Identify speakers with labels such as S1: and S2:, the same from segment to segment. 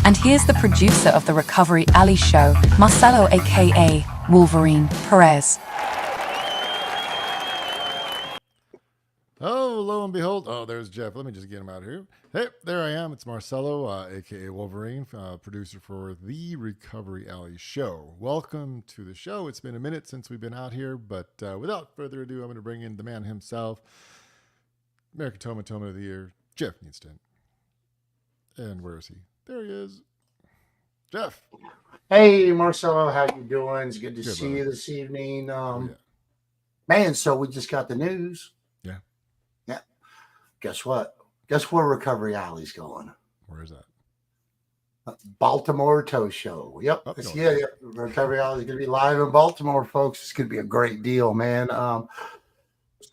S1: And here's the producer of the Recovery Alley Show, Marcelo aka Wolverine Perez.
S2: Oh, lo and behold. Oh, there's Geoff. Let me just get him out of here. Hey, there I am. It's Marcelo, aka Wolverine, producer for the Recovery Alley Show. Welcome to the show. It's been a minute since we've been out here, but without further ado, I'm going to bring in the man himself, American Tomatoma of the Year, Geoff Nienstedt. And where is he? There he is. Geoff.
S3: Hey, Marcelo, how you doing? It's good to see
S2: brother.
S3: you this evening.
S2: Yeah.
S3: Man, so we just got the news.
S2: Yeah.
S3: Yeah. Guess what? Guess where Recovery Alley's going?
S2: Where is that?
S3: Baltimore Tow Show. Yep.
S2: Up north.
S3: Yeah. Recovery Alley's going to be live in Baltimore, folks. It's going to be a great deal, man.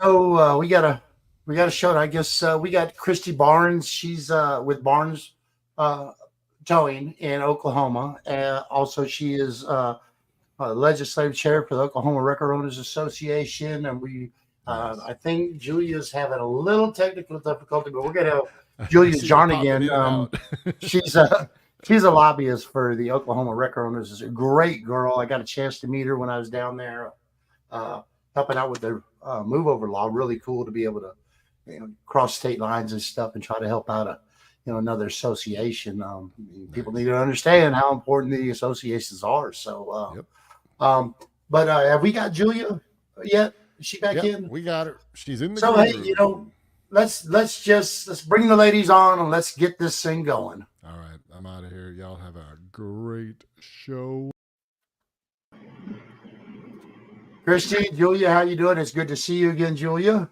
S3: So we got a show. I guess we got Christy Barnes. She's with Barnes Towing in Oklahoma. Also, she is legislative chair for the Oklahoma Record Owners Association, and we. I think Julia's having a little technical difficulty, but we're going to have Julia Jarnigan. She's a lobbyist for the Oklahoma Record Owners. She's a great girl. I got a chance to meet her when I was down there helping out with the move over law. Really cool to be able to cross state lines and stuff and try to help out another association. People need to understand how important the associations are. So, but have we got Julia yet? Is she back in?
S2: We got her. She's in the
S3: So
S2: room.
S3: hey, let's bring the ladies on and let's get this thing going.
S2: All right, I'm out of here. Y'all have a great show.
S3: Christy, Julia, how you doing? It's good to see you again, Julia.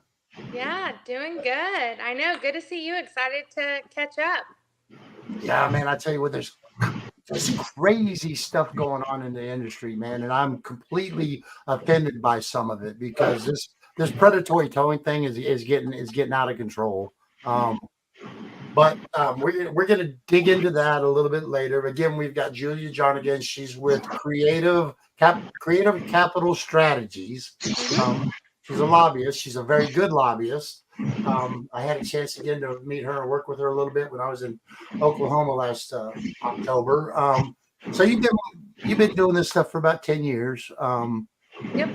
S4: Yeah, doing good. I know. Good to see you. Excited to catch up.
S3: Yeah, man, I tell you what, there's crazy stuff going on in the industry, man, and I'm completely offended by some of it because this predatory towing thing is getting out of control. But we're gonna dig into that a little bit later. Again, we've got Julia Jarnigan. She's with Creative Capital Strategies. She's a lobbyist. She's a very good lobbyist. I had a chance again to meet her and work with her a little bit when I was in Oklahoma last October. So you've been doing this stuff for about 10 years.
S4: Yep.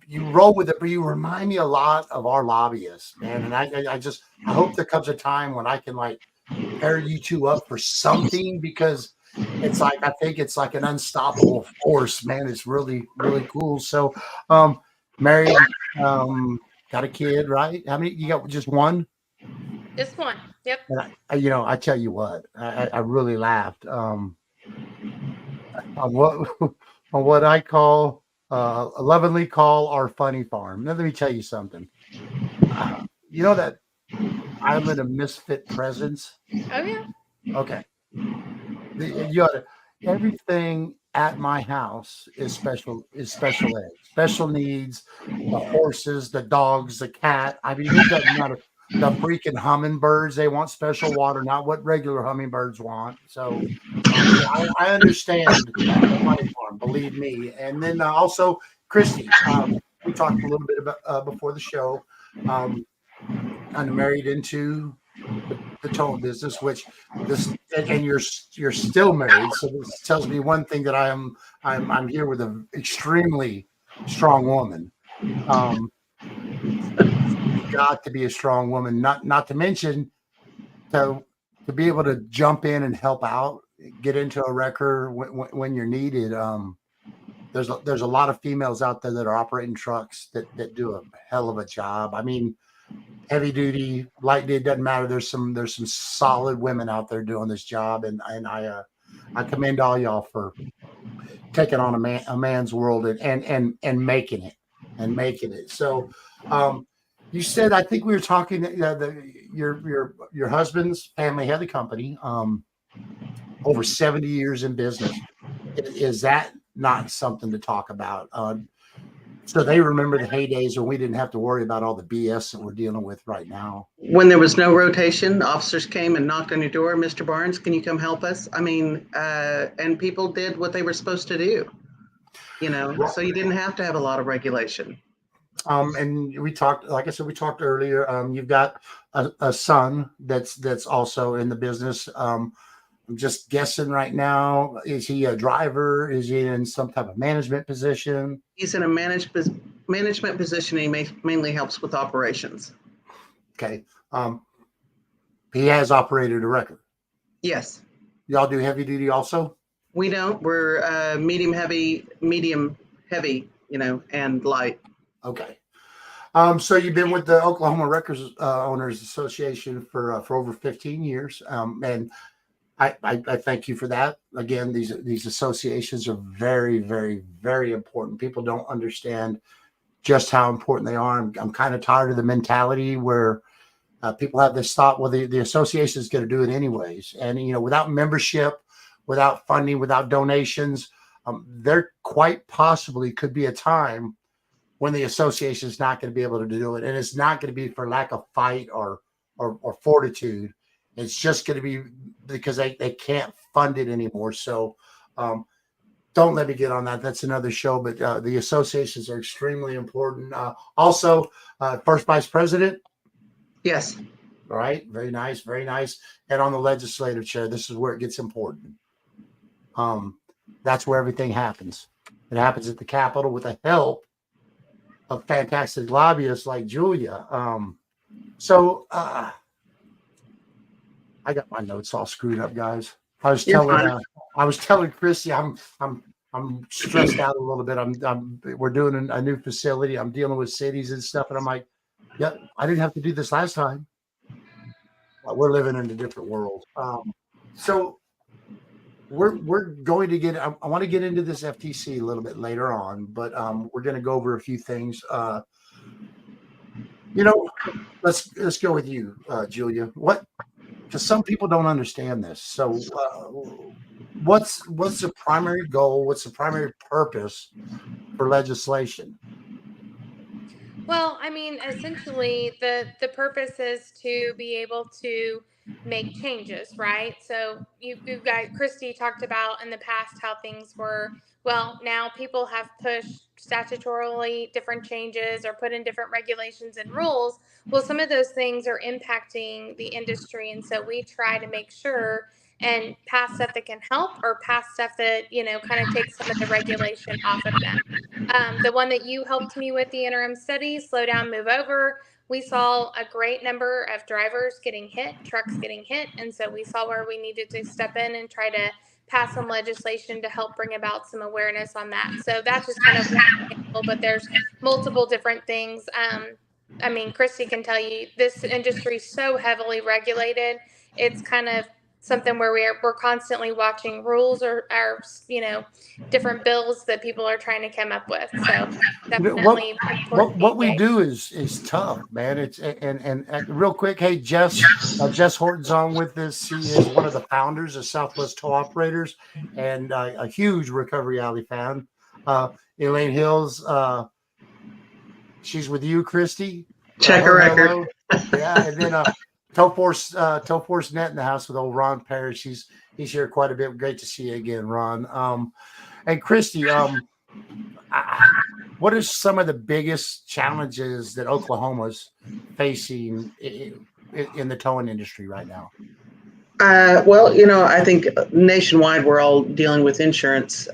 S3: You roll with it, but you remind me a lot of our lobbyists, man. And I hope there comes a time when I can pair you two up for something, because I think it's like an unstoppable force, man. It's really, really cool. So married, got a kid, right? How many? You got just one?
S4: Just one. Yep.
S3: And I tell you what, I really laughed on what I lovingly call our funny farm. Now, let me tell you something. You know that island of misfit presence?
S4: Oh yeah.
S3: Okay. Everything at my house is special ed, special needs. The horses, the dogs, the cat. I mean, it doesn't matter. The freaking hummingbirds, they want special water, not what regular hummingbirds want. So I understand the funny farm, believe me. And then also, Christy, we talked a little bit about before the show. I'm married into the towing business, and you're still married. So this tells me one thing, that I'm here with an extremely strong woman. Got to be a strong woman, not to mention to be able to jump in and help out, get into a wrecker when you're needed. There's a lot of females out there that are operating trucks that do a hell of a job. I mean, heavy duty, light duty, doesn't matter. There's some solid women out there doing this job, and I commend all y'all for taking on a man's world and making it. So you said, I think we were talking your husband's family had the company over 70 years in business. Is that not something to talk about? So they remember the heydays when we didn't have to worry about all the BS that we're dealing with right now.
S5: When there was no rotation, officers came and knocked on your door. Mr. Barnes, can you come help us? I mean, and people did what they were supposed to do, so you didn't have to have a lot of regulation.
S3: And we talked, like I said, earlier, you've got a son that's also in the business. I'm just guessing right now. Is he a driver? Is he in some type of management position?
S5: He's in a management position. And he mainly helps with operations.
S3: Okay. He has operated a record.
S5: Yes.
S3: Y'all do heavy duty also?
S5: We don't. We're medium heavy, and light.
S3: Okay. So you've been with the Oklahoma Records Owners Association for over 15 years, and I thank you for that. Again, these associations are very, very, very important. People don't understand just how important they are. I'm kind of tired of the mentality where people have this thought, well, the association is going to do it anyways, and without membership, without funding, without donations, there quite possibly could be a time when the association is not going to be able to do it. And it's not going to be for lack of fight or fortitude. It's just going to be because they can't fund it anymore. So don't let me get on that. That's another show. But the associations are extremely important. Also, first vice president.
S5: Yes.
S3: All right. Very nice. Very nice. And on the legislative chair, this is where it gets important. That's where everything happens. It happens at the Capitol with the help of fantastic lobbyists like Julia. So I got my notes all screwed up, guys. I was telling Christy I'm stressed out a little bit. We're doing a new facility. I'm dealing with cities and stuff, and I'm like, yeah, I didn't have to do this last time. We're living in a different world. So we're going to get. I want to get into this FTC a little bit later on, but we're going to go over a few things. Let's go with you, Julia. Because some people don't understand this. So, what's the primary goal? What's the primary purpose for legislation?
S4: Well, I mean, essentially, the purpose is to be able to make changes, right? So you've got Christy talked about in the past how things were. Well, now people have pushed statutorily different changes or put in different regulations and rules. Well, some of those things are impacting the industry, and so we try to make sure and pass stuff that can help or pass stuff that kind of takes some of the regulation off of them. The one that you helped me with, the interim study, slow down, move over, we saw a great number of drivers getting hit, trucks getting hit, and so we saw where we needed to step in and try to pass some legislation to help bring about some awareness on that. So that's just kind of one example, but there's multiple different things. I mean, Christy can tell you this industry is so heavily regulated. It's kind of something where we're constantly watching rules or different bills that people are trying to come up with. So definitely
S3: what we do is tough, man. It's and real quick, hey, Jess Horton's on with this. He is one of the founders of Southwest Tow Operators and a huge Recovery Alley fan. Elaine Hills, she's with you, Christy.
S5: Check her record.
S3: Hello. Yeah, and then Tow Force Net in the house with old Ron Parrish. He's here quite a bit. Great to see you again, Ron. And Christy, what are some of the biggest challenges that Oklahoma's facing in the towing industry right now?
S5: Well, I think nationwide we're all dealing with insurance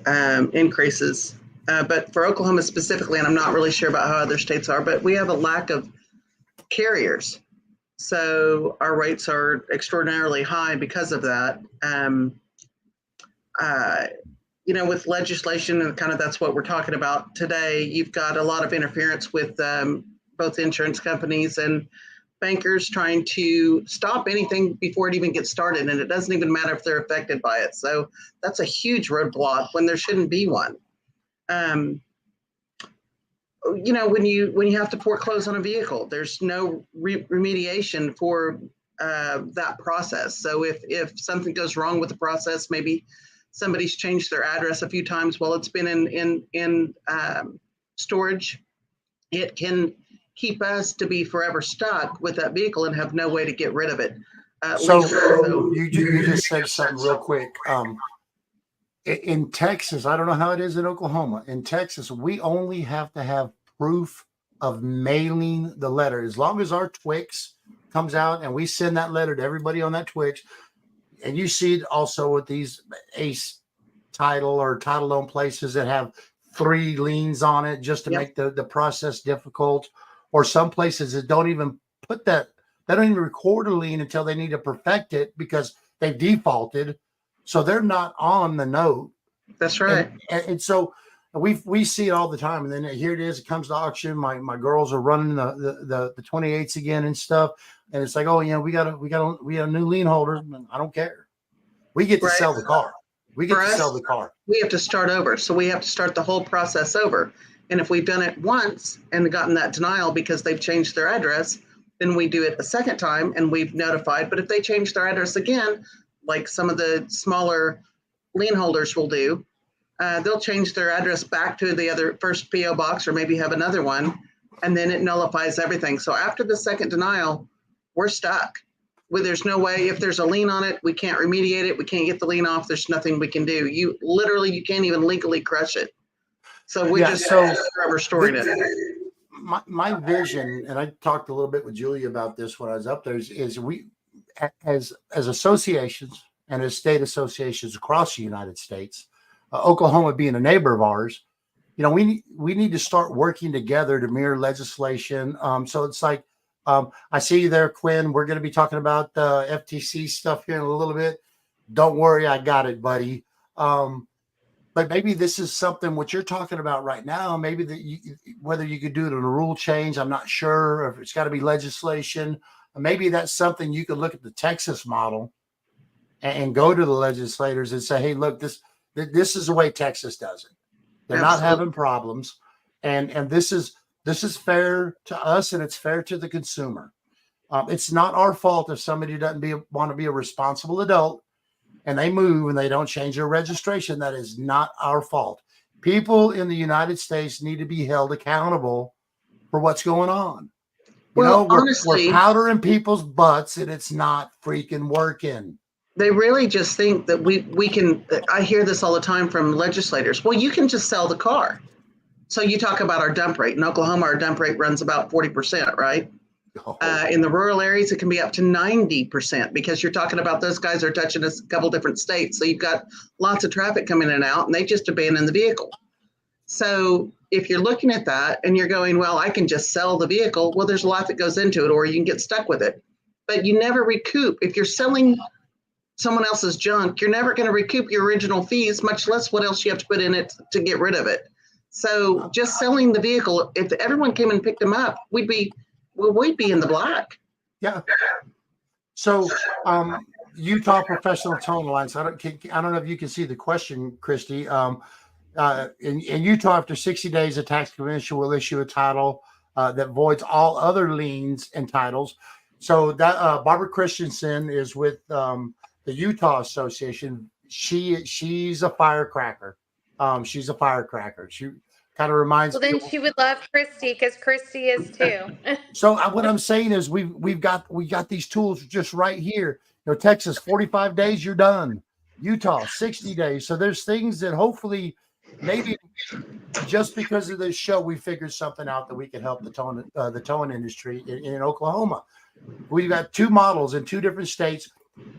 S5: increases. But for Oklahoma specifically, and I'm not really sure about how other states are, but we have a lack of carriers. So our rates are extraordinarily high because of that. With legislation and kind of that's what we're talking about today, you've got a lot of interference with both insurance companies and bankers trying to stop anything before it even gets started. And it doesn't even matter if they're affected by it. So that's a huge roadblock when there shouldn't be one. When you have to foreclose on a vehicle, there's no remediation for that process. So if something goes wrong with the process, maybe somebody's changed their address a few times while it's been in storage, it can keep us to be forever stuck with that vehicle and have no way to get rid of it.
S3: So you just said something real quick. In Texas, I don't know how it is in Oklahoma. In Texas, we only have to have proof of mailing the letter. As long as our Twix comes out and we send that letter to everybody on that Twix, and you see it also with these ACE title or title loan places that have 3 liens on it just to make the process difficult, or some places that don't even put that, they don't even record a lien until they need to perfect it because they've defaulted, so they're not on the note.
S5: That's right.
S3: And so we see it all the time, and then here it is, it comes to auction. My girls are running the 28s again and stuff, and it's like, oh yeah, we got a new lien holder. I don't care, we get to sell the car. We get to sell the car.
S5: We have to start over. So we have to start the whole process over. And if we've done it once and gotten that denial because they've changed their address, then we do it a second time and we've notified. But if they change their address again, like some of the smaller lien holders will do, they'll change their address back to the other first PO box or maybe have another one, and then it nullifies everything. So after the second denial, we're stuck. There's no way, if there's a lien on it, we can't remediate it. We can't get the lien off. There's nothing we can do. You can't even legally crush it. So we just forever storing it.
S3: My vision, and I talked a little bit with Julia about this when I was up there, is we, as associations and as state associations across the United States, Oklahoma being a neighbor of ours, we need to start working together to mirror legislation. So it's like, I see you there, Quinn. We're going to be talking about the FTC stuff here in a little bit. Don't worry, I got it, buddy. But maybe this is something what you're talking about right now. Maybe whether you could do it in a rule change, I'm not sure. Or if it's got to be legislation, maybe that's something you could look at the Texas model and go to the legislators and say, hey, look, this is the way Texas does it. They're not having problems, and this is fair to us, and it's fair to the consumer. It's not our fault if somebody doesn't want to be a responsible adult and they move and they don't change their registration. That is not our fault. People in the United States need to be held accountable for what's going on. Honestly, we're powdering people's butts and it's not freaking working.
S5: They really just think that we can. I hear this all the time from legislators. Well, you can just sell the car. So you talk about our dump rate. In Oklahoma, our dump rate runs about 40%, right? In the rural areas, it can be up to 90% because you're talking about those guys are touching a couple different states. So you've got lots of traffic coming in and out, and they just abandon the vehicle. So if you're looking at that and you're going, well, I can just sell the vehicle. Well, there's a lot that goes into it, or you can get stuck with it. But you never recoup. If you're selling someone else's junk, you're never going to recoup your original fees, much less what else you have to put in it to get rid of it. So just selling the vehicle, if everyone came and picked them up, we'd be in the black. Yeah.
S3: So Utah Professional Towing Alliance, I don't know if you can see the question, Christy. In Utah, after 60 days, a tax commission will issue a title that voids all other liens and titles. So that Barbara Christensen is with the Utah Association. She's a firecracker. She's a firecracker. She kind of reminds me.
S4: Well, then she would love Christy because Christy is too.
S3: So what I'm saying is we got these tools just right here. Texas, 45 days, you're done. Utah, 60 days. So there's things that hopefully maybe just because of this show, we figured something out that we can help the towing industry in Oklahoma. We've got 2 models in 2 different states,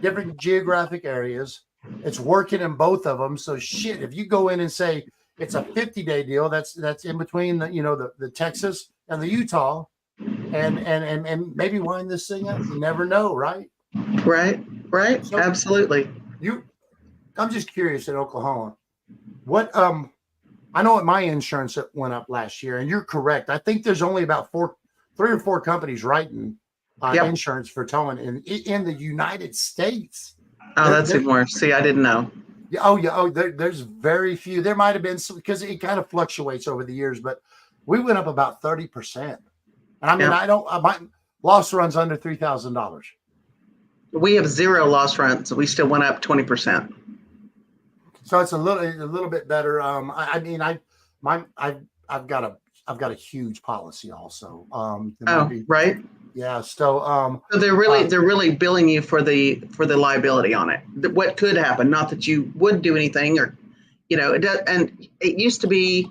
S3: different geographic areas. It's working in both of them. So shit, if you go in and say it's a 50-day deal, that's in between the Texas and the Utah, and maybe wind this thing up. You never know, right?
S5: Right. So, absolutely.
S3: I'm just curious in Oklahoma, what I know what my insurance went up last year, and you're correct. I think there's only about 3 or 4 companies writing insurance for towing in the United States.
S5: Oh, that's even worse. See, I didn't know.
S3: There's very few. There might have been some because it kind of fluctuates over the years, but we went up about 30%. And I mean, my loss runs under $3,000.
S5: We have 0 loss runs. We still went up 20%.
S3: So it's a little bit better. I've got a huge policy also.
S5: Right.
S3: Yeah. So
S5: they're really billing you for the liability on it. What could happen? Not that you would do anything, or it does. And it used to be,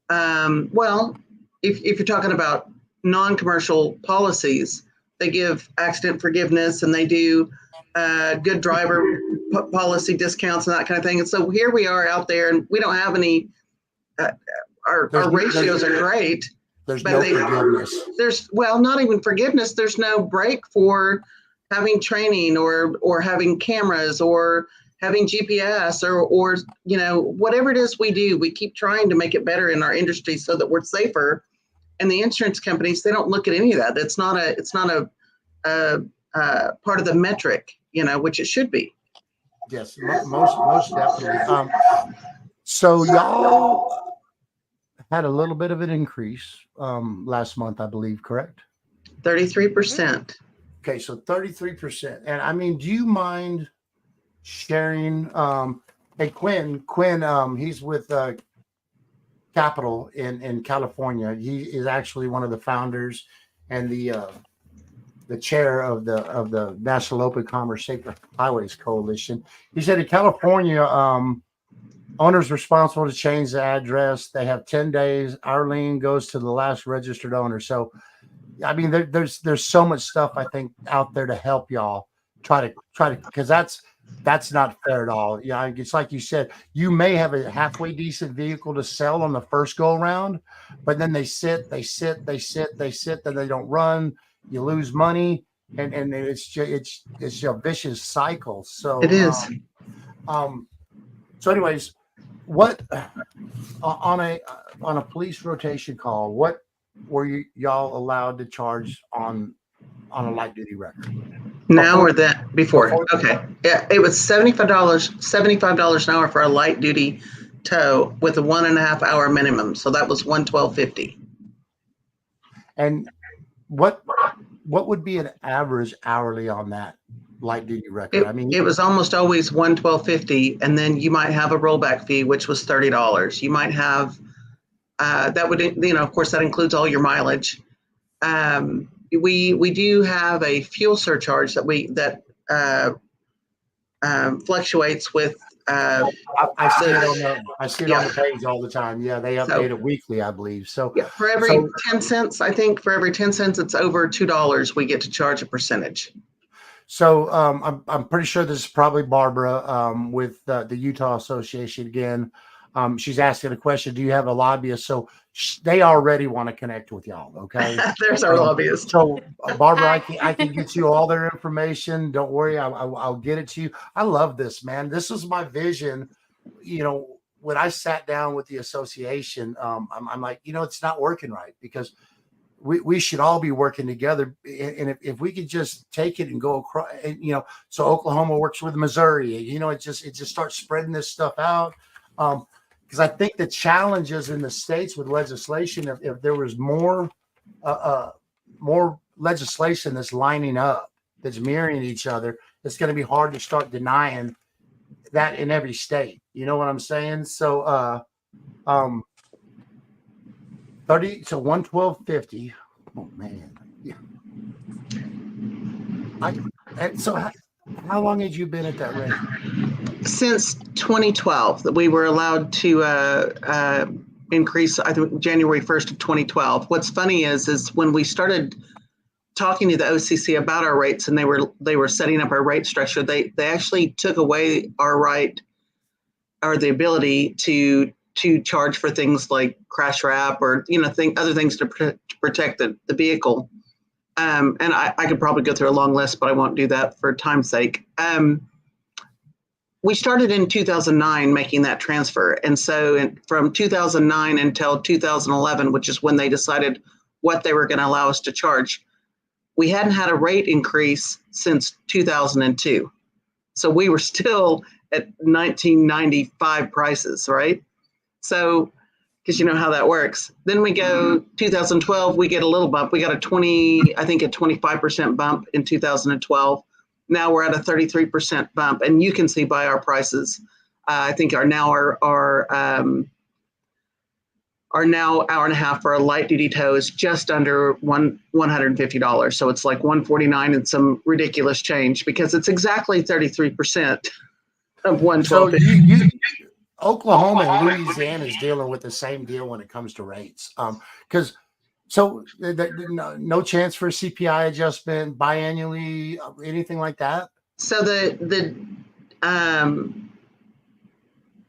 S5: if you're talking about non-commercial policies, they give accident forgiveness and they do good driver policy discounts and that kind of thing. And so here we are out there, and we don't have any. Our ratios are great.
S3: There's no forgiveness.
S5: There's not even forgiveness. There's no break for having training or having cameras or having GPS or whatever it is we do. We keep trying to make it better in our industry so that we're safer. And the insurance companies, they don't look at any of that. It's not a part of the metric, which it should be.
S3: Yes, most definitely. So y'all had a little bit of an increase last month, I believe, correct?
S5: 33%.
S3: Okay, so 33%. And I mean, do you mind sharing? Hey, Quinn, he's with Capital in California. He is actually one of the founders and the chair of the National Open Commerce Safer Highways Coalition. He said in California, owners responsible to change the address. They have 10 days. Our lien goes to the last registered owner. So, I mean, there's so much stuff I think out there to help y'all try to because that's not fair at all. Yeah, it's like you said, you may have a halfway decent vehicle to sell on the first go around, but then they sit, then they don't run. You lose money, and it's a vicious cycle. So
S5: it is.
S3: So, anyways, what on a police rotation call? What were y'all allowed to charge on a light duty record?
S5: Now or that before? Okay, yeah, it was $75 an hour for a light duty tow with a 1.5 hour minimum. So that was $112.50.
S3: And what would be an average hourly on that light duty record?
S5: It was almost always $112.50, and then you might have a rollback fee, which was $30. You might have that would, of course, that includes all your mileage. We do have a fuel surcharge that fluctuates with.
S3: I see it on the page all the time. Yeah, they update it weekly, I believe. So
S5: yeah, for every 10 cents, I think for every 10 cents, it's over $2. We get to charge a percentage.
S3: So I'm pretty sure this is probably Barbara with the Utah Association again. She's asking a question. Do you have a lobbyist? So they already want to connect with y'all. Okay.
S5: There's our lobbyist.
S3: So Barbara, I can get you all their information. Don't worry. I'll get it to you. I love this, man. This was my vision. When I sat down with the association, I'm like, it's not working right because we should all be working together. And if we could just take it and go across, and, so Oklahoma works with Missouri, it just starts spreading this stuff out. Because I think the challenges in the states with legislation, if there was more legislation that's lining up, that's mirroring each other, it's going to be hard to start denying that in every state. You know what I'm saying? So, 112.50. Oh man, yeah. So how long had you been at that rate?
S5: Since 2012, that we were allowed to increase, I think January 1st of 2012. What's funny is when we started talking to the OCC about our rates and they were setting up our rate structure, they actually took away our right or the ability to charge for things like crash wrap or other things to protect the vehicle. And I could probably go through a long list, but I won't do that for time's sake. We started in 2009 making that transfer. And so from 2009 until 2011, which is when they decided what they were going to allow us to charge, we hadn't had a rate increase since 2002. So we were still at 1995 prices, right? So, because you know how that works. Then we go 2012, we get a little bump. We got a 25% bump in 2012. Now we're at a 33% bump, and you can see by our prices. I think our now hour and a half for a light duty tow is just under $150. So it's like $149 and some ridiculous change because it's exactly 33% of $112.
S3: So Oklahoma and Louisiana is dealing with the same deal when it comes to rates. Because no chance for a CPI adjustment biannually, anything like that?
S5: So the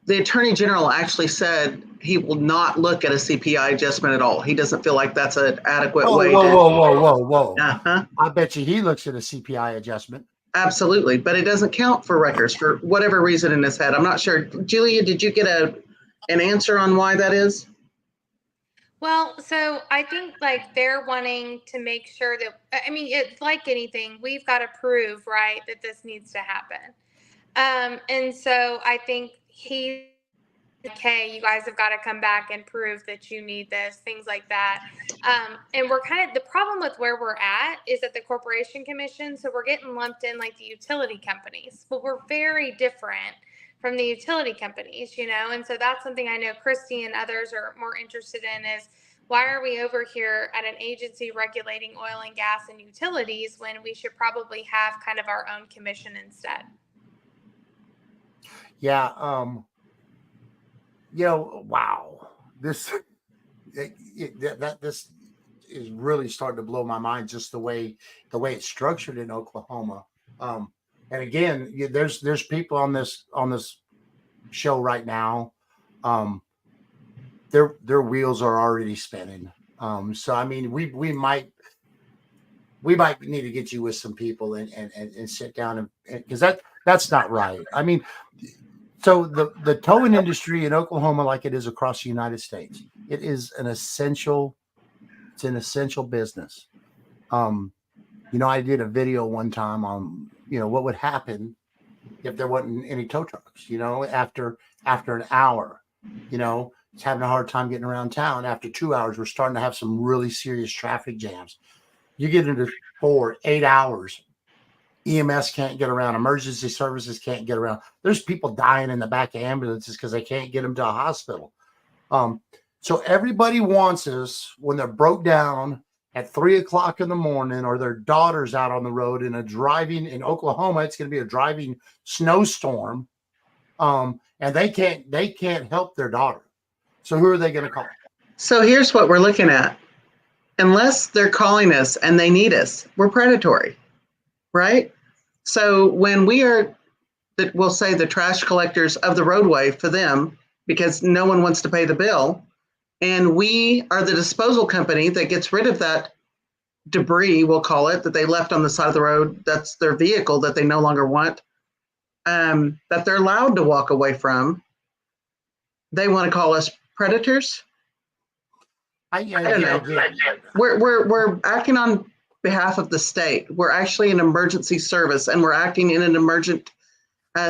S5: Attorney General actually said he will not look at a CPI adjustment at all. He doesn't feel like that's an adequate way to.
S3: Whoa.
S5: Uh-huh.
S3: I bet you he looks at a CPI adjustment.
S5: Absolutely, but it doesn't count for records for whatever reason in his head. I'm not sure. Julia, did you get an answer on why that is?
S4: Well, so I think like they're wanting to make sure that, I mean, it's like anything, we've got to prove, right, that this needs to happen. And so I think okay, you guys have got to come back and prove that you need this, things like that. And we're kind of, the problem with where we're at is at the Corporation Commission. So we're getting lumped in like the utility companies, but we're very different from the utility companies, you know? And so that's something I know Christy and others are more interested in is why are we over here at an agency regulating oil and gas and utilities when we should probably have kind of our own commission instead?
S3: Yeah. Wow. This is really starting to blow my mind, just the way it's structured in Oklahoma. And again, there's people on this show right now. Their wheels are already spinning. So I mean, we might need to get you with some people and sit down and because that's not right. I mean, so the towing industry in Oklahoma, like it is across the United States, it is an essential business. I did a video one time on, what would happen if there wasn't any tow trucks, after an hour, it's having a hard time getting around town. After 2 hours, we're starting to have some really serious traffic jams. You get into 8 hours, EMS can't get around. Emergency services can't get around. There's people dying in the back of ambulances because they can't get them to a hospital. So everybody wants us when they're broke down at 3 o'clock in the morning, or their daughter's out on the road in in Oklahoma. It's going to be a driving snowstorm. And they can't help their daughter. So who are they going to call?
S5: So here's what we're looking at. Unless they're calling us and they need us, we're predatory, right? So when we are, we'll say the trash collectors of the roadway for them, because no one wants to pay the bill, and we are the disposal company that gets rid of that debris, we'll call it, that they left on the side of the road, that's their vehicle that they no longer want, that they're allowed to walk away from, they want to call us predators? I don't know. We're acting on behalf of the state. We're actually an emergency service, and we're acting in an emergent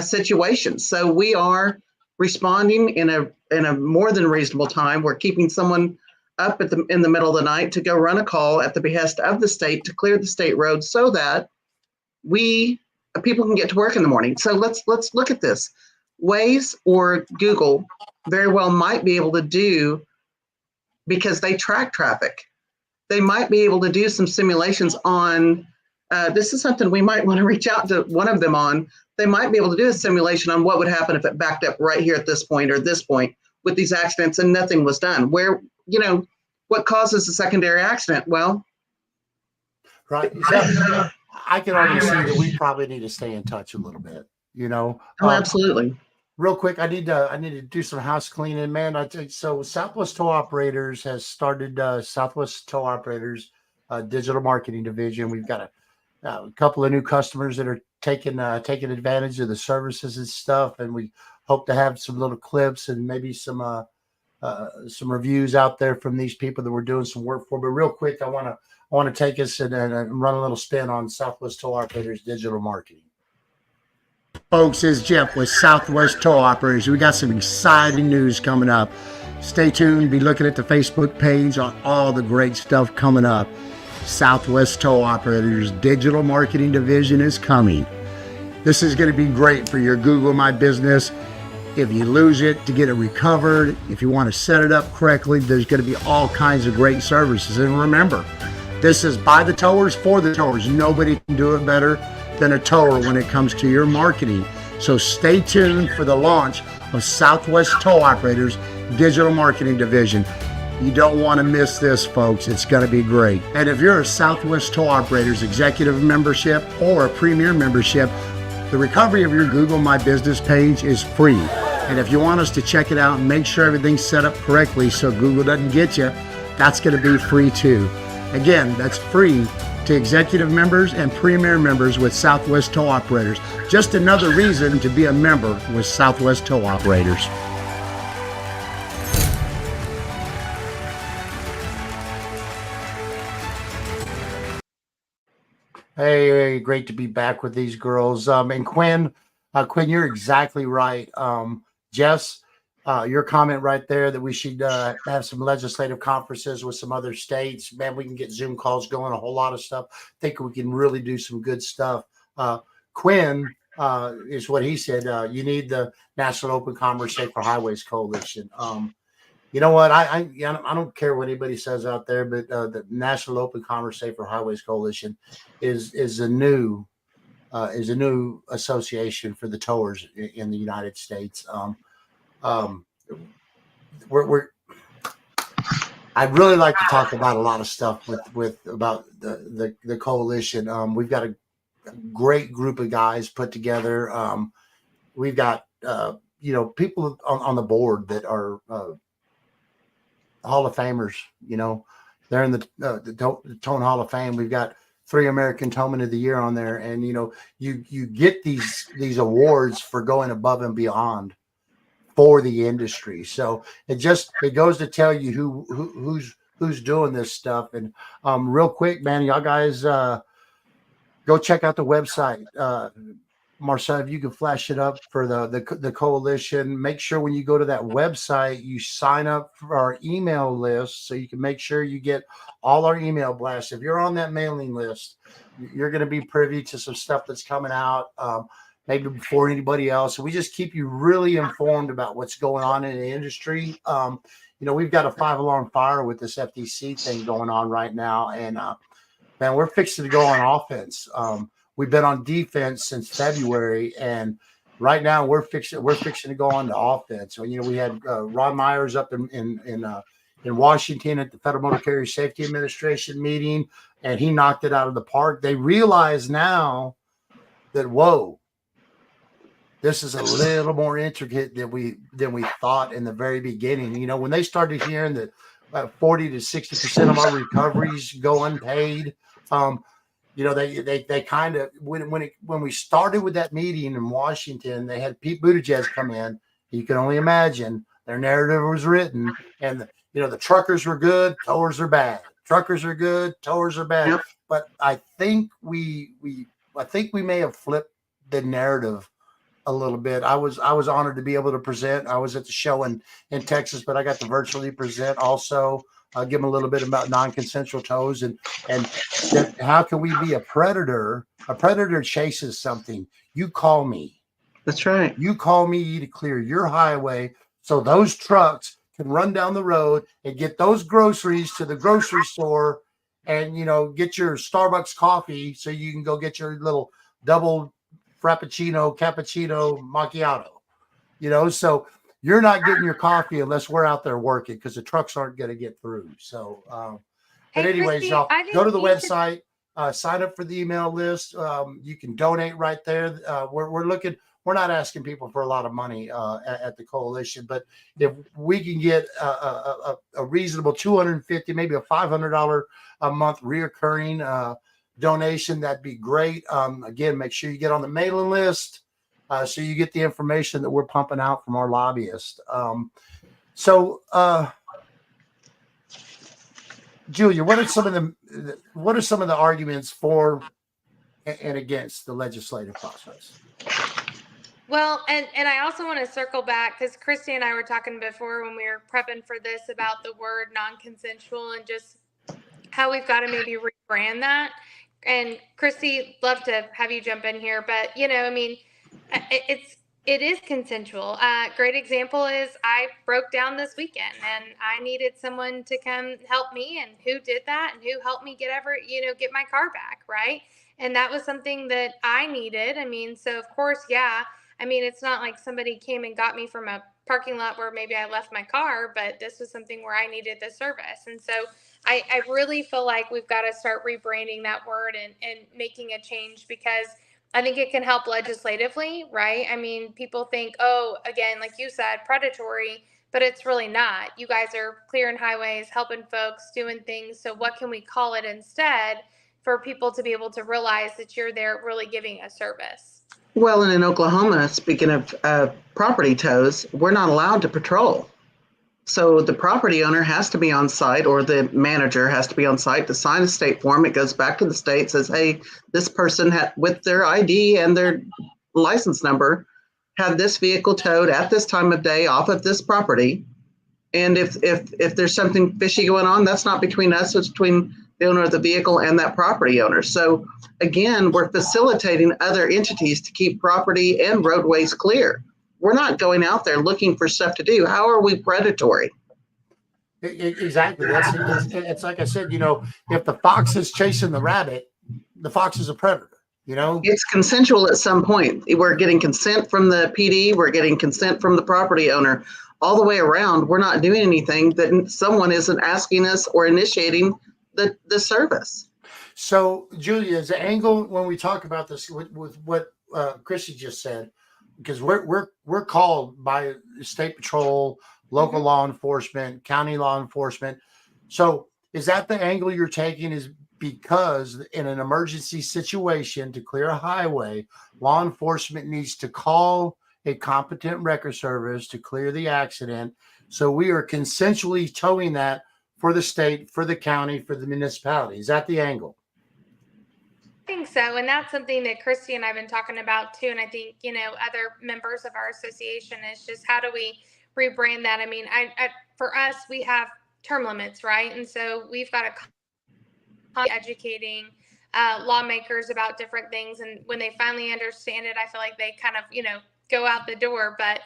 S5: situation. So we are responding in a more than reasonable time. We're keeping someone up in the middle of the night to go run a call at the behest of the state to clear the state road so that people can get to work in the morning. So let's look at this. Waze or Google very well might be able to do, because they track traffic, they might be able to do some simulations on, this is something we might want to reach out to one of them on. They might be able to do a simulation on what would happen if it backed up right here at this point or this point with these accidents and nothing was done. Where, what causes a secondary accident? Well,
S3: right. I can already see that we probably need to stay in touch a little bit,
S5: Oh, absolutely.
S3: Real quick, I need to do some house cleaning, man. So Southwest Tow Operators has started Southwest Tow Operators digital marketing division. We've got a couple of new customers that are taking advantage of the services and stuff, and we hope to have some little clips and maybe some reviews out there from these people that we're doing some work for. But real quick, I want to take us and run a little spin on Southwest Tow Operators digital marketing. Folks, it's Geoff with Southwest Tow Operators. We got some exciting news coming up. Stay tuned. Be looking at the Facebook page on all the great stuff coming up. Southwest Tow Operators digital marketing division is coming. This is going to be great for your Google My Business. If you lose it, to get it recovered. If you want to set it up correctly, there's going to be all kinds of great services. And remember, this is by the towers for the towers. Nobody can do it better than a tower when it comes to your marketing. So stay tuned for the launch of Southwest Tow Operators Digital Marketing Division. You don't want to miss this, folks. It's going to be great. And if you're a Southwest Tow Operators executive membership or a premier membership, The recovery of your Google My Business page is free. And if you want us to check it out and make sure everything's set up correctly so Google doesn't get you, that's going to be free too. Again, that's free to executive members and premier members with Southwest Tow Operators. Just another reason to be a member with Southwest Tow Operators. Hey, great to be back with these girls. And Quinn, you're exactly right. Jess, your comment right there that we should have some legislative conferences with some other states. Man, we can get Zoom calls going, a whole lot of stuff. I think we can really do some good stuff. Quinn is what he said. You need the National Open Commerce Safer Highways Coalition. You know what? I don't care what anybody says out there, but the National Open Commerce Safer Highways Coalition is a new association for the towers in the United States. I'd really like to talk about a lot of stuff about the coalition. We've got a great group of guys put together. We've got people on the board that are Hall of Famers. They're in the Towing Hall of Fame. We've got 3 American Towmen of the Year on there, and you get these awards for going above and beyond for the industry. So it goes to tell you who's doing this stuff. And real quick, man, y'all guys go check out the website. Marcel, if you can flash it up for the coalition, make sure when you go to that website, you sign up for our email list so you can make sure you get all our email blasts. If you're on that mailing list, you're going to be privy to some stuff that's coming out maybe before anybody else. So we just keep you really informed about what's going on in the industry. We've got a 5-alarm fire with this FTC thing going on right now. And man, we're fixing to go on offense. We've been on defense since February, and right now we're fixing to go on to offense. So, we had Ron Myers up in Washington at the Federal Motor Carrier Safety Administration meeting, and he knocked it out of the park. They realize now that, whoa, this is a little more intricate than we thought in the very beginning. When they started hearing that 40 to 60% of our recoveries go unpaid, they kind of when we started with that meeting in Washington, they had Pete Buttigieg come in. You can only imagine their narrative was written, and the truckers were good, towers are bad. Truckers are good, towers are bad. Yep. But I think we may have flipped the narrative a little bit. I was honored to be able to present. I was at the show in Texas, but I got to virtually present also. I'll give them a little bit about non-consensual tows and how can we be a predator? A predator chases something. You call me.
S5: That's right.
S3: You call me to clear your highway so those trucks can run down the road and get those groceries to the grocery store and, get your Starbucks coffee so you can go get your little double frappuccino, cappuccino, macchiato, so you're not getting your coffee unless we're out there working because the trucks aren't going to get through. So, but anyways, Christy, y'all go to the website, sign up for the email list. You can donate right there. We're not asking people for a lot of money at the coalition, but if we can get a reasonable $250, maybe a $500 a month reoccurring donation, that'd be great. Again, make sure you get on the mailing list. So you get the information that we're pumping out from our lobbyists. Julia, what are some of the arguments for and against the legislative process?
S4: Well, and I also want to circle back because Christy and I were talking before when we were prepping for this about the word non-consensual and just how we've got to maybe rebrand that. And Christy, love to have you jump in here, but it is consensual. Great example is I broke down this weekend and I needed someone to come help me, and who did that and who helped me get my car back, right? And that was something that I needed. So of course, yeah. It's not like somebody came and got me from a parking lot where maybe I left my car, but this was something where I needed the service. And so I really feel like we've got to start rebranding that word and making a change, because I think it can help legislatively, right? I mean, people think, oh, again, like you said, predatory, but it's really not. You guys are clearing highways, helping folks, doing things. So what can we call it instead for people to be able to realize that you're there really giving a service?
S5: Well, and in Oklahoma, speaking of property tows, we're not allowed to patrol. So the property owner has to be on site, or the manager has to be on site to sign a state form. It goes back to the state, says, hey, this person with their ID and their license number had this vehicle towed at this time of day off of this property. And if there's something fishy going on, that's not between us, it's between the owner of the vehicle and that property owner. So again, we're facilitating other entities to keep property and roadways clear. We're not going out there looking for stuff to do. How are we predatory?
S3: Exactly. It's like I said, if the fox is chasing the rabbit, the fox is a predator,
S5: It's consensual at some point. We're getting consent from the PD. We're getting consent from the property owner. All the way around, we're not doing anything that someone isn't asking us or initiating the service.
S3: So, Julia, is the angle when we talk about this with what Chrissy just said, because we're called by state patrol, local law enforcement, county law enforcement. So is that the angle you're taking, is because in an emergency situation to clear a highway, law enforcement needs to call a competent record service to clear the accident. So we are consensually towing that for the state, for the county, for the municipality. Is that the angle?
S4: I think so. And that's something that Christy and I have been talking about too. And I think, other members of our association is just how do we rebrand that? I mean, for us, we have term limits, right? And so we've got to educating lawmakers about different things. And when they finally understand it, I feel like they kind of, go out the door. But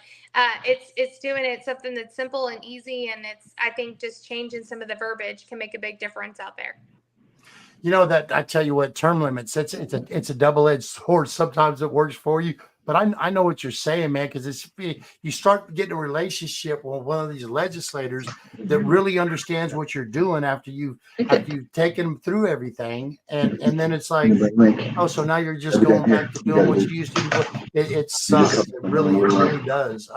S4: it's doing it something that's simple and easy. And I think just changing some of the verbiage can make a big difference out there.
S3: That I tell you what, term limits, it's a double-edged sword. Sometimes it works for you, but I know what you're saying, man, because you start getting a relationship with one of these legislators that really understands what you're doing after you've taken them through everything, and then it's like, oh, so now you're just going back to doing what you used to do. It sucks. It really does.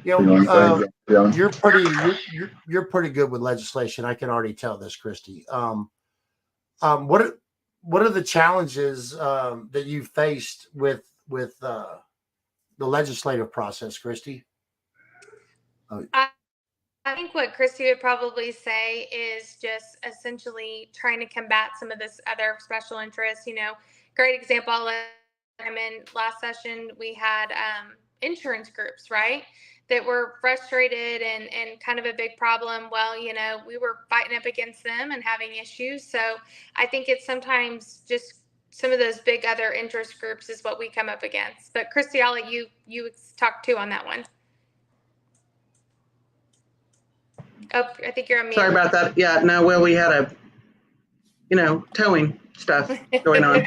S3: You're pretty good with legislation. I can already tell this, Christy. What are the challenges that you faced with the legislative process, Christy?
S4: I think what Christy would probably say is just essentially trying to combat some of this other special interest. Great example. I'm in last session. We had insurance groups, right, that were frustrated and kind of a big problem. Well, we were fighting up against them and having issues. So I think it's sometimes just some of those big other interest groups is what we come up against. But Christy, I'll let you talk too on that one. Oh, I think you're on mute.
S5: Sorry about that. Yeah, no, well, we had a, towing stuff going on.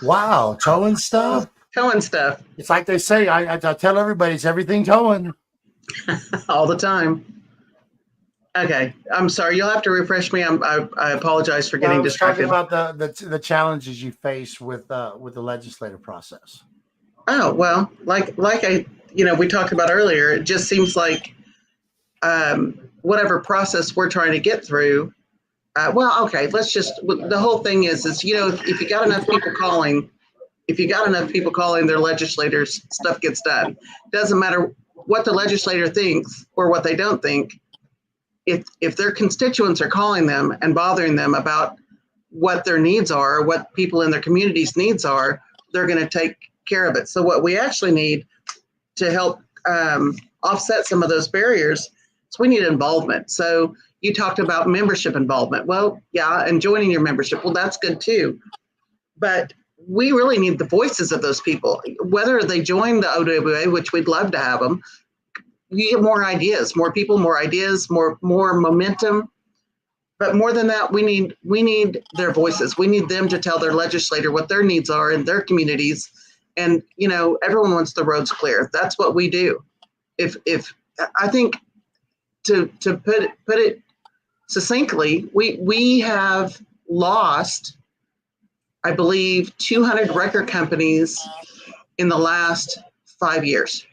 S3: Wow, towing stuff?
S5: Towing stuff.
S3: It's like they say, I tell everybody, it's everything towing.
S5: All the time. Okay, I'm sorry. You'll have to refresh me. I apologize for getting distracted.
S3: Talking about the challenges you face with the legislative process.
S5: Oh, well, like we talked about earlier, it just seems like whatever process we're trying to get through. Okay, the whole thing is if you got enough people calling. If you got enough people calling their legislators, stuff gets done. Doesn't matter what the legislator thinks or what they don't think. If their constituents are calling them and bothering them about what their needs are, what people in their communities' needs are, they're going to take care of it. So what we actually need to help offset some of those barriers is we need involvement. So you talked about membership involvement. Well, yeah, and joining your membership. Well, that's good too. But we really need the voices of those people, whether they join the OWA, which we'd love to have them. You get more ideas, more people, more ideas, more momentum. But more than that, we need their voices. We need them to tell their legislator what their needs are in their communities. And everyone wants the roads clear. That's what we do. If I think to put it succinctly, we have lost I believe, 200 record companies in the last 5 years.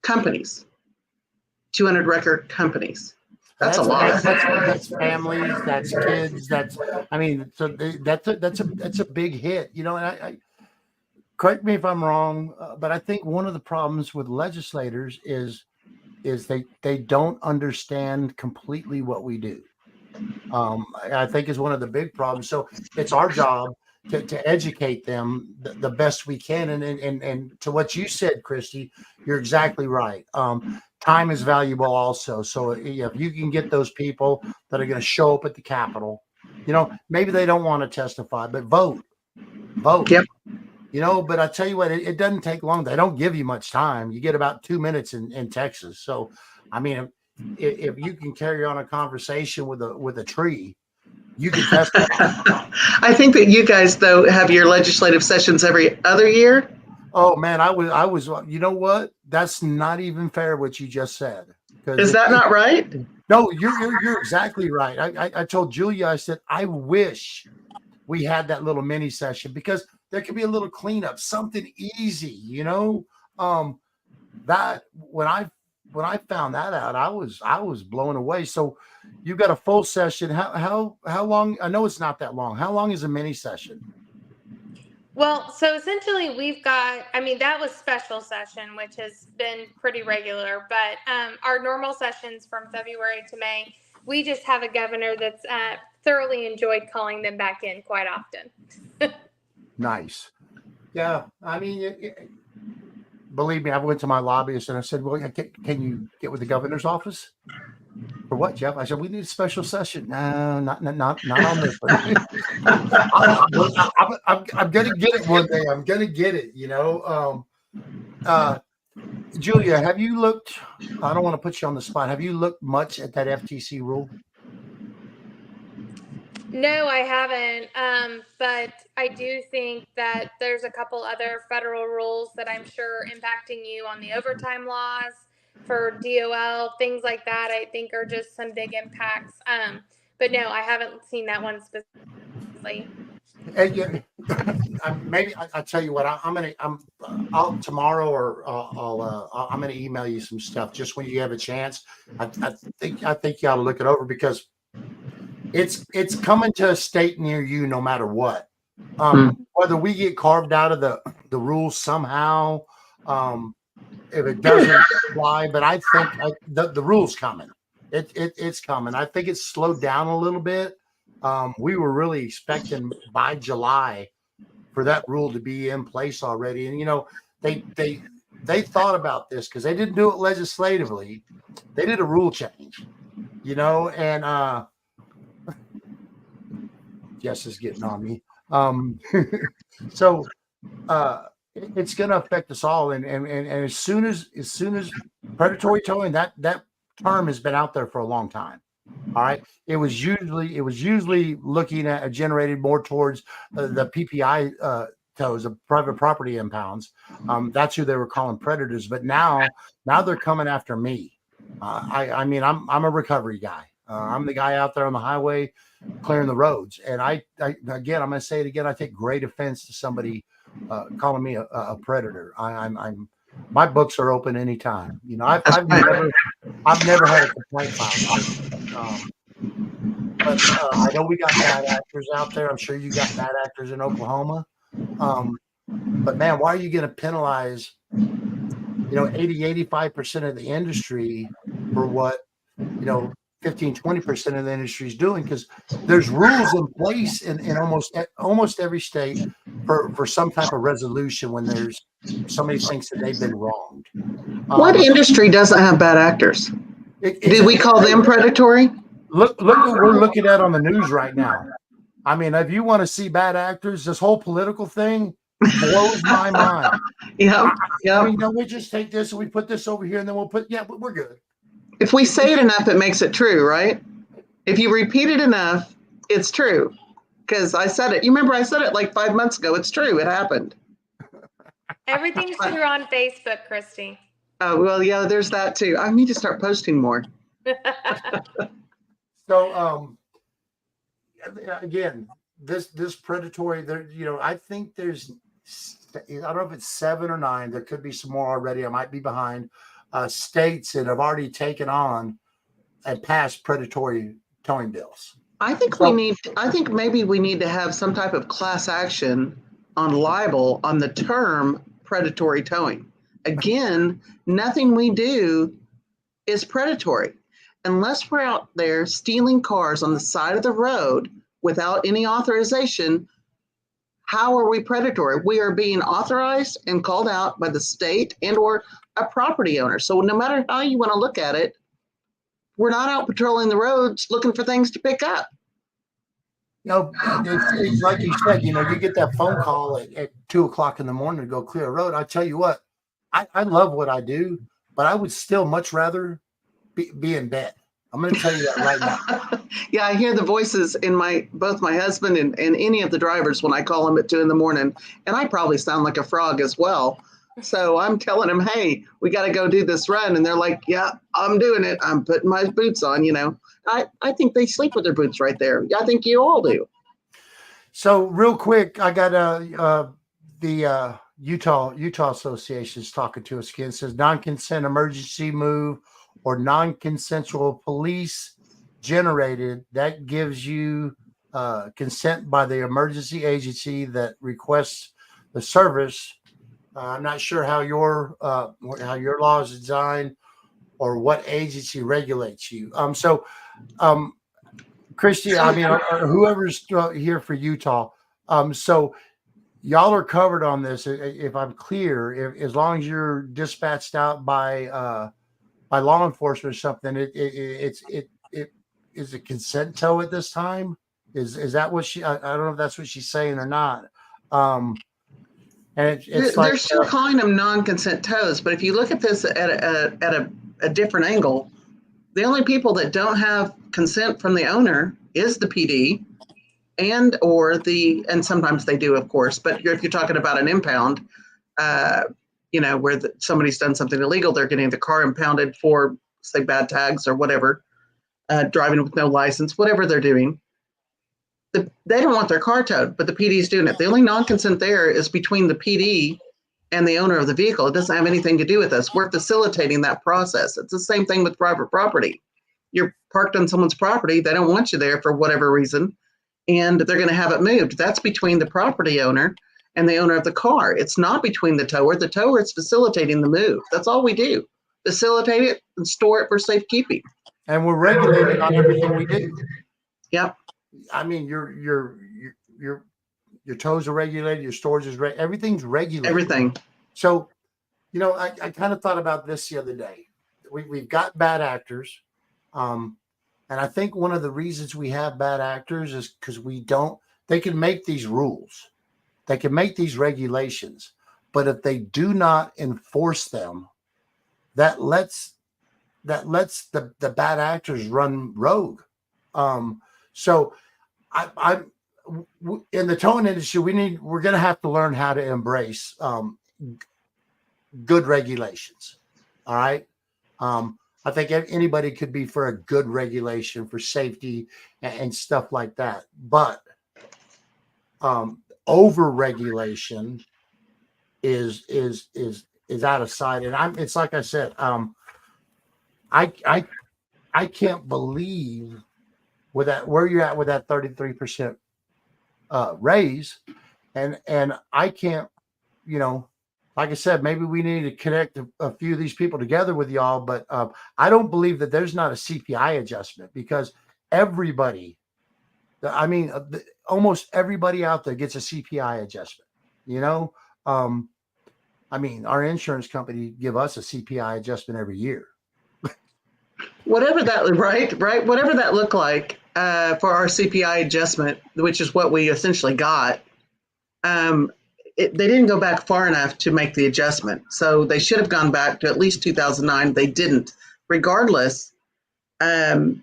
S5: Companies. 200 record companies. That's a lot.
S3: That's families, that's kids, that's a big hit, and I correct me if I'm wrong, but I think one of the problems with legislators is they don't understand completely what we do. I think is one of the big problems. So it's our job to educate them the best we can. And to what you said, Christy, you're exactly right. Time is valuable also. So if you can get those people that are going to show up at the Capitol, maybe they don't want to testify, but vote.
S5: Yep.
S3: But I tell you what, it doesn't take long. They don't give you much time. You get about 2 minutes in Texas. So, I mean, if you can carry on a conversation with a tree, you can testify.
S5: I think that you guys, though, have your legislative sessions every other year.
S3: Oh man, I was. You know what? That's not even fair what you just said.
S5: Is that not right?
S3: No, you're exactly right. I told Julia, I said, I wish we had that little mini session because there could be a little cleanup, something easy, that when I found that out, I was blown away. So you got a full session. How long? I know it's not that long. How long is a mini session?
S4: Well, so essentially we've got, that was special session, which has been pretty regular, but our normal sessions from February to May, we just have a governor that's thoroughly enjoyed calling them back in quite often.
S3: Nice. Yeah. Believe me, I went to my lobbyist and I said, well, can you get with the governor's office? For what, Geoff? I said, we need a special session. No, not on this one. I'm going to get it one day. I'm going to get it, Julia, have you looked, I don't want to put you on the spot. Have you looked much at that FTC rule?
S4: No, I haven't. But I do think that there's a couple other federal rules that I'm sure impacting you on the overtime laws for DOL, things like that. I think are just some big impacts. But no, I haven't seen that one specifically.
S3: Maybe I'll tell you what. I'll tomorrow, or I'm gonna email you some stuff just when you have a chance. I think you ought to look it over because it's coming to a state near you no matter what. Whether we get carved out of the rules somehow, if it doesn't apply, but I think the rule's coming. It's coming. I think it's slowed down a little bit. We were really expecting by July for that rule to be in place already. And, they thought about this because they didn't do it legislatively. They did a rule change, and Jess is getting on me. So it's going to affect us all. And as soon as predatory towing, that term has been out there for a long time. All right. It was usually looking at generated more towards the PPI tows, the private property impounds. That's who they were calling predators. But now they're coming after me. I'm a recovery guy. I'm the guy out there on the highway clearing the roads. And again, I'm going to say it again. I take great offense to somebody calling me a predator. My books are open anytime. I've never had a complaint filed. But I know we got bad actors out there. I'm sure you got bad actors in Oklahoma. But man, why are you going to penalize, 85% of the industry for what, 15-20% of the industry is doing? Because there's rules in place in almost every state for some type of resolution when there's somebody thinks that they've been wronged.
S5: What industry doesn't have bad actors? Did we call them predatory?
S3: Look what we're looking at on the news right now. If you want to see bad actors, this whole political thing blows my mind.
S5: Yeah.
S3: We just take this and we put this over here and then but we're good.
S5: If we say it enough, it makes it true, right? If you repeat it enough, it's true. Because I said it. You remember I said it like 5 months ago. It's true. It happened.
S4: Everything's true on Facebook, Christy.
S5: Oh, well, yeah, there's that too. I need to start posting more.
S3: So, again, this predatory there, I think there's, I don't know if it's 7 or 9. There could be some more already. I might be behind. States that have already taken on and passed predatory towing bills.
S5: I think maybe we need to have some type of class action on libel on the term predatory towing. Again, nothing we do is predatory. Unless we're out there stealing cars on the side of the road without any authorization, how are we predatory? We are being authorized and called out by the state and or a property owner. So no matter how you want to look at it, we're not out patrolling the roads looking for things to pick up.
S3: It's like you said, you get that phone call at 2:00 in the morning to go clear a road. I tell you what, I love what I do, but I would still much rather be in bed. I'm going to tell you that right now.
S5: Yeah, I hear the voices in both my husband and any of the drivers when I call them at 2 a.m. And I probably sound like a frog as well. So I'm telling them, hey, we got to go do this run. And they're like, yeah, I'm doing it. I'm putting my boots on, I think they sleep with their boots right there. I think you all do.
S3: So real quick, I got the Utah Association is talking to us again. It says non-consent emergency move or non-consensual police generated, that gives you consent by the emergency agency that requests the service. I'm not sure how your law is designed or what agency regulates you. Christy, I mean, or whoever's here for Utah. So y'all are covered on this. If I'm clear, as long as you're dispatched out by law enforcement or something, it is a consent tow at this time. Is that what I don't know if that's what she's saying or not. And
S5: they're still calling them non-consent tows, but if you look at this at a different angle, the only people that don't have consent from the owner is the PD and sometimes they do, of course, but if you're talking about an impound, where somebody's done something illegal, they're getting the car impounded for, say, bad tags or whatever, driving with no license, whatever they're doing. They don't want their car towed, but the PD is doing it. The only non-consent there is between the PD and the owner of the vehicle. It doesn't have anything to do with us. We're facilitating that process. It's the same thing with private property. You're parked on someone's property. They don't want you there for whatever reason, and they're going to have it moved. That's between the property owner and the owner of the car. It's not between the tower. The tower is facilitating the move. That's all we do. Facilitate it and store it for safekeeping.
S3: And we're regulated on everything we do.
S5: Yep.
S3: I mean, your tows are regulated, your storage is everything's regulated.
S5: Everything.
S3: So, I kind of thought about this the other day. We've got bad actors. And I think one of the reasons we have bad actors is because they can make these rules. They can make these regulations, but if they do not enforce them, that lets the bad actors run rogue. So I'm in the towing industry. We're going to have to learn how to embrace good regulations. All right. I think anybody could be for a good regulation for safety and stuff like that. But over regulation is out of sight. And it's like I said, I can't believe with that where you're at with that 33% raise, and I can't, like I said, maybe we need to connect a few of these people together with y'all, but I don't believe that there's not a CPI adjustment because everybody, almost everybody out there gets a CPI adjustment. Our insurance company give us a CPI adjustment every year.
S5: Whatever that, right? Whatever that looked like for our CPI adjustment, which is what we essentially got, they didn't go back far enough to make the adjustment. So they should have gone back to at least 2009. They didn't. Regardless, and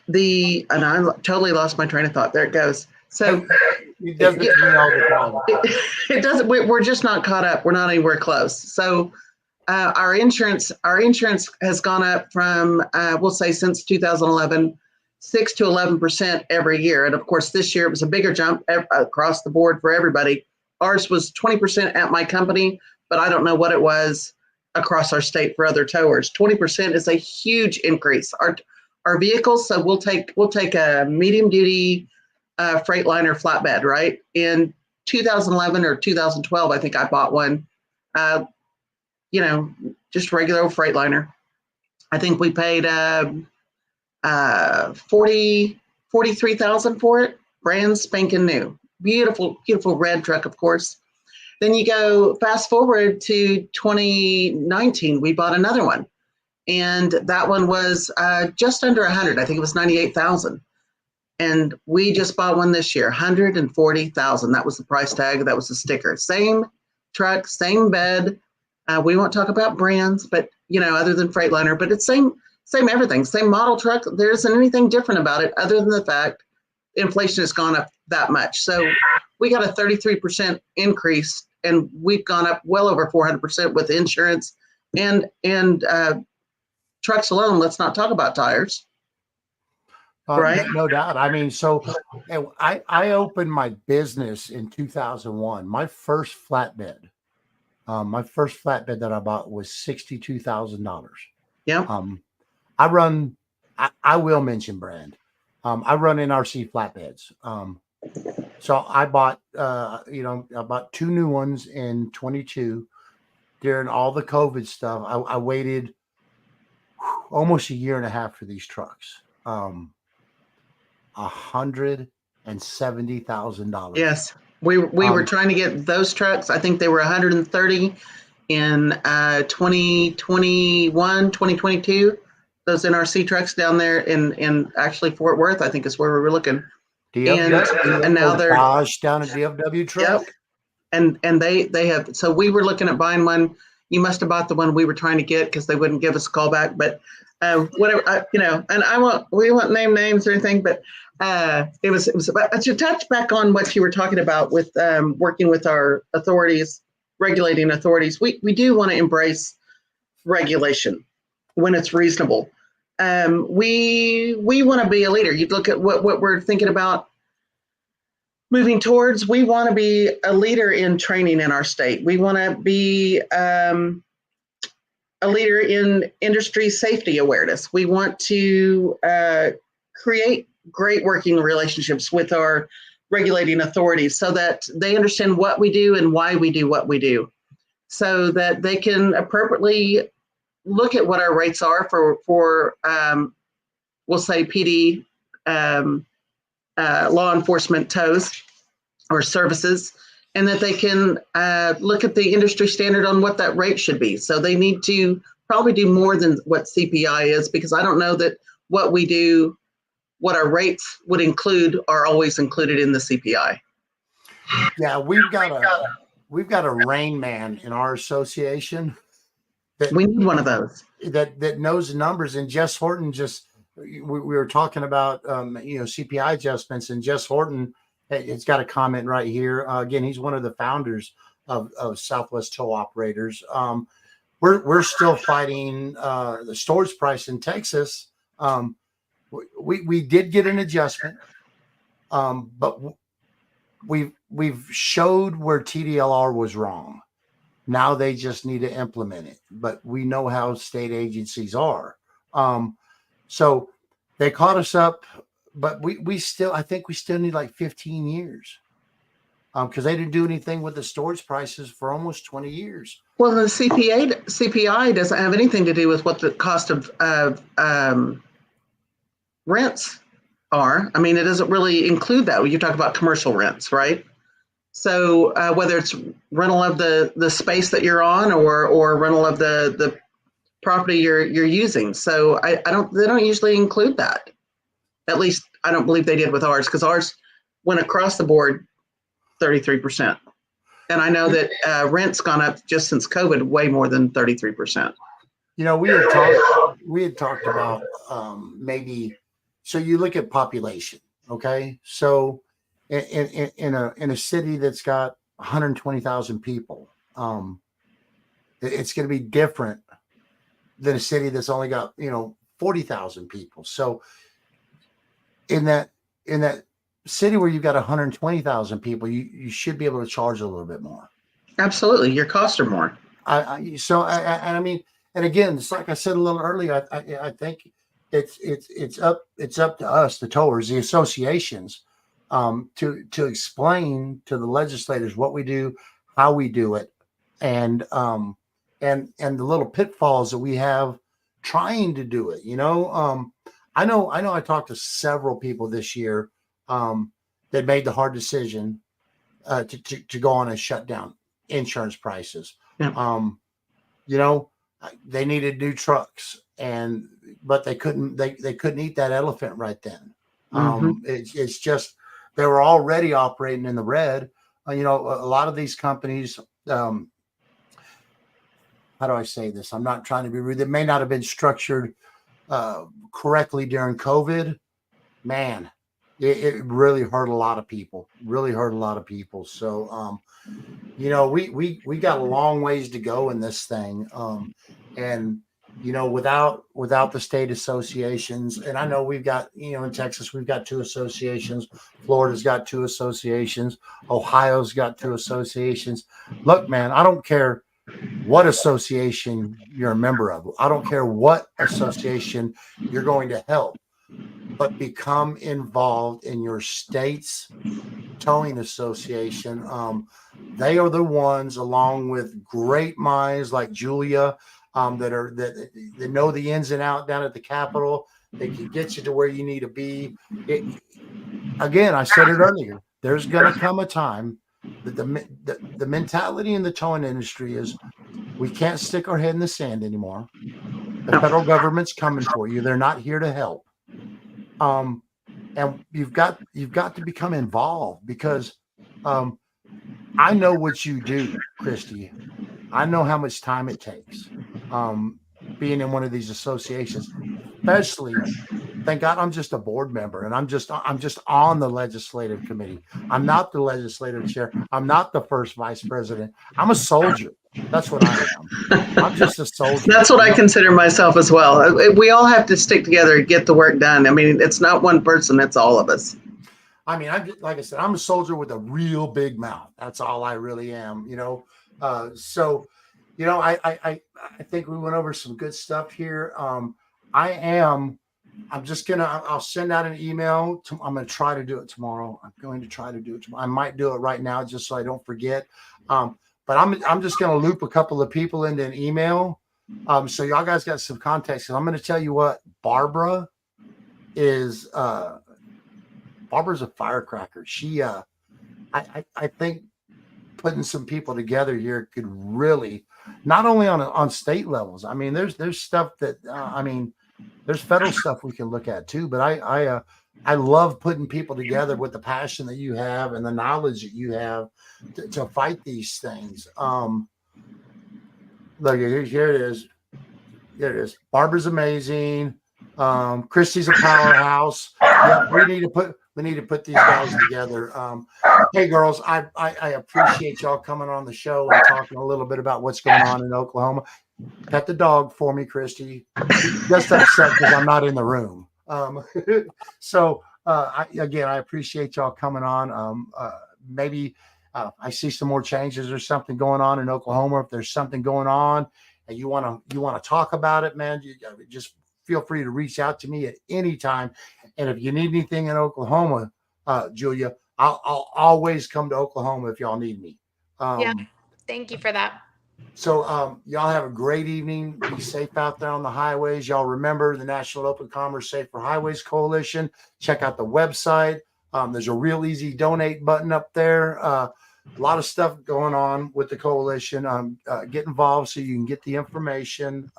S5: I totally lost my train of thought. There it goes. So
S3: it does it to me all the time.
S5: It doesn't. We're just not caught up. We're not anywhere close. So our insurance has gone up from we'll say since 2011 6 to 11% every year. And of course, this year it was a bigger jump across the board for everybody. Ours was 20% at my company, but I don't know what it was across our state for other towers. 20% is a huge increase. Our vehicles, so we'll take a medium duty Freightliner flatbed, right? In 2011 or 2012, I think I bought one, just regular old Freightliner. I think we paid 43,000 for it, brand spanking new. Beautiful, beautiful red truck, of course. Then you go fast forward to 2019, we bought another one. And that one was just under 100. I think it was 98,000. And we just bought one this year, 140,000. That was the price tag. That was the sticker. Same truck, same bed. We won't talk about brands, but other than Freightliner, but it's same everything, same model truck. There isn't anything different about it other than the fact inflation has gone up that much. So we got a 33% increase, and we've gone up well over 400% with insurance and trucks alone. Let's not talk about tires. Right?
S3: No doubt. I mean, so I opened my business in 2001. My first flatbed that I bought was $62,000.
S5: Yeah.
S3: I will mention brand. I run NRC flatbeds. So I bought, I bought 2 new ones in 22 during all the COVID stuff. I waited almost a year and a half for these trucks. $170,000.
S5: Yes, we were trying to get those trucks. I think they were 130 in 2021, 2022. Those NRC trucks down there in actually Fort Worth, I think is where we were looking. And now they're
S3: down at DFW truck.
S5: Yep. And they have. So we were looking at buying one. You must have bought the one we were trying to get because they wouldn't give us a call back. But whatever, and we won't name names or anything, but it was about to touch back on what you were talking about with working with our authorities, regulating authorities. We do want to embrace regulation when it's reasonable. We want to be a leader. You look at what we're thinking about moving towards. We want to be a leader in training in our state. We want to be a leader in industry safety awareness. We want to create great working relationships with our regulating authorities so that they understand what we do and why we do what we do, so that they can appropriately look at what our rates are for we'll say PD law enforcement tows or services, and that they can look at the industry standard on what that rate should be. So they need to probably do more than what CPI is, because I don't know that what we do, what our rates would include, are always included in the CPI.
S3: Yeah, we've got a Rain Man in our association.
S5: We need one of those
S3: that knows the numbers. And Jess Horton we were talking about CPI adjustments, and Jess Horton, it's got a comment right here. Again, he's one of the founders of Southwest Tow Operators. We're still fighting the storage price in Texas. We did get an adjustment, but we've showed where TDLR was wrong. Now they just need to implement it. But we know how state agencies are. So they caught us up, but I think we still need like 15 years. Because they didn't do anything with the storage prices for almost 20 years.
S5: Well, the CPI doesn't have anything to do with what the cost of rents are. I mean, it doesn't really include that when you talk about commercial rents, right? So whether it's rental of the space that you're on or rental of the property you're using. So they don't usually include that. At least I don't believe they did with ours, because ours went across the board 33%. And I know that rent's gone up just since COVID way more than 33%.
S3: We had talked about maybe. So you look at population, okay? So in a city that's got 120,000 people, it's going to be different than a city that's only got 40,000 people. So in that city where you've got 120,000 people, you should be able to charge a little bit more.
S5: Absolutely. Your costs are more.
S3: I mean, and again, it's like I said a little earlier. I think it's up to us, the towers, the associations, to explain to the legislators what we do, how we do it, and the little pitfalls that we have trying to do it. I know. I talked to several people this year that made the hard decision to go on and shut down insurance prices.
S5: Yeah.
S3: They needed new trucks, but they couldn't eat that elephant right then. It's just they were already operating in the red. A lot of these companies, how do I say this? I'm not trying to be rude. They may not have been structured correctly during COVID. Man, it really hurt a lot of people. So, we got a long ways to go in this thing. And without the state associations, and I know we've got, in Texas, we've got 2 associations. Florida's got 2 associations. Ohio's got 2 associations. Look, man, I don't care what association you're a member of. I don't care what association you're going to help, but become involved in your state's towing association. They are the ones, along with great minds like Julia, that know the ins and outs down at the Capitol. They can get you to where you need to be. Again, I said it earlier. There's going to come a time that the mentality in the towing industry is we can't stick our head in the sand anymore. The federal government's coming for you. They're not here to help. And you've got to become involved, because I know what you do, Christy. I know how much time it takes being in one of these associations, especially. Thank God I'm just a board member, and I'm just on the legislative committee. I'm not the legislative chair. I'm not the first vice president. I'm a soldier. That's what I am. I'm just a soldier.
S5: That's what I consider myself as well. We all have to stick together and get the work done. I mean, it's not one person, it's all of us.
S3: I mean, like I said, I'm a soldier with a real big mouth. That's all I really am, So, I think we went over some good stuff here. I'll send out an email. I'm going to try to do it tomorrow. I might do it right now just so I don't forget. But I'm just going to loop a couple of people into an email. So y'all guys got some context. I'm going to tell you what, Barbara's a firecracker. She, I think putting some people together here could really, not only on state levels. I mean, there's stuff that, there's federal stuff we can look at too, but I love putting people together with the passion that you have and the knowledge that you have to fight these things. Look, here it is. Here it is. Barbara's amazing. Christy's a powerhouse. Yeah, we need to put these guys together. Hey girls, I appreciate y'all coming on the show and talking a little bit about what's going on in Oklahoma. Pet the dog for me, Christy. Just upset because I'm not in the room. So I appreciate y'all coming on. Maybe I see some more changes or something going on in Oklahoma. If there's something going on and you want to talk about it, man, you just feel free to reach out to me at any time. And if you need anything in Oklahoma, Julia, I'll always come to Oklahoma if y'all need me.
S4: Yeah, thank you for that.
S3: So y'all have a great evening. Be safe out there on the highways. Y'all remember the National Open Commerce Safer Highways Coalition. Check out the website. There's a real easy donate button up there. A lot of stuff going on with the coalition. Get involved so you can get the information.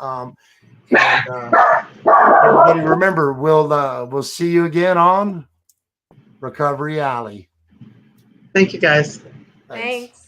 S3: Everybody remember, we'll see you again on Recovery Alley.
S5: Thank you, guys.
S4: Thanks.